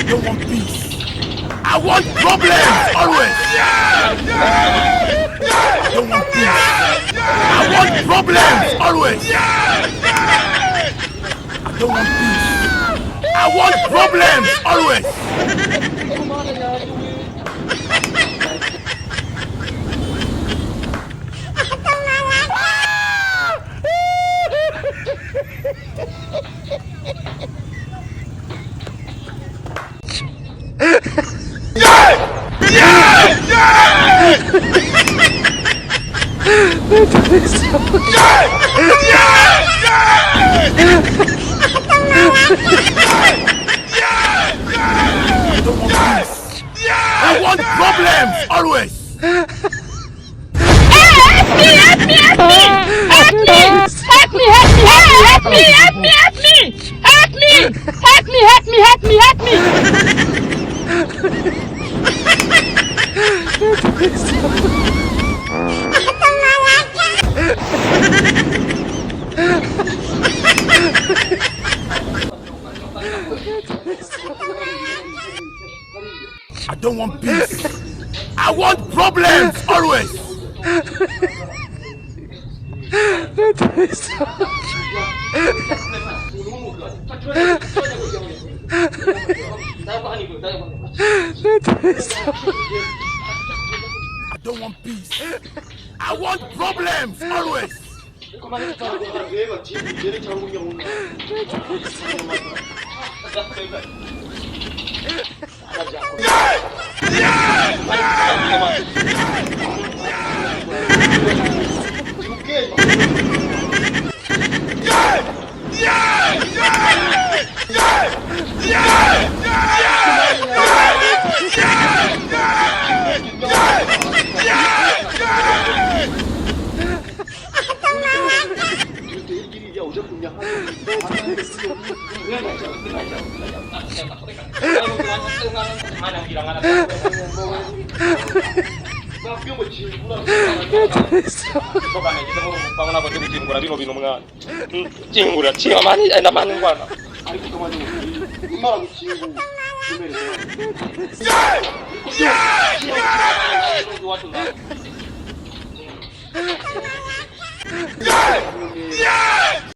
don't want peace. I want problems always. I don't want peace. I want problems always. I don't want peace. I want problems always. I want problems always. Help me! I don't want peace. I want problems always. I don't want peace. I want problems always.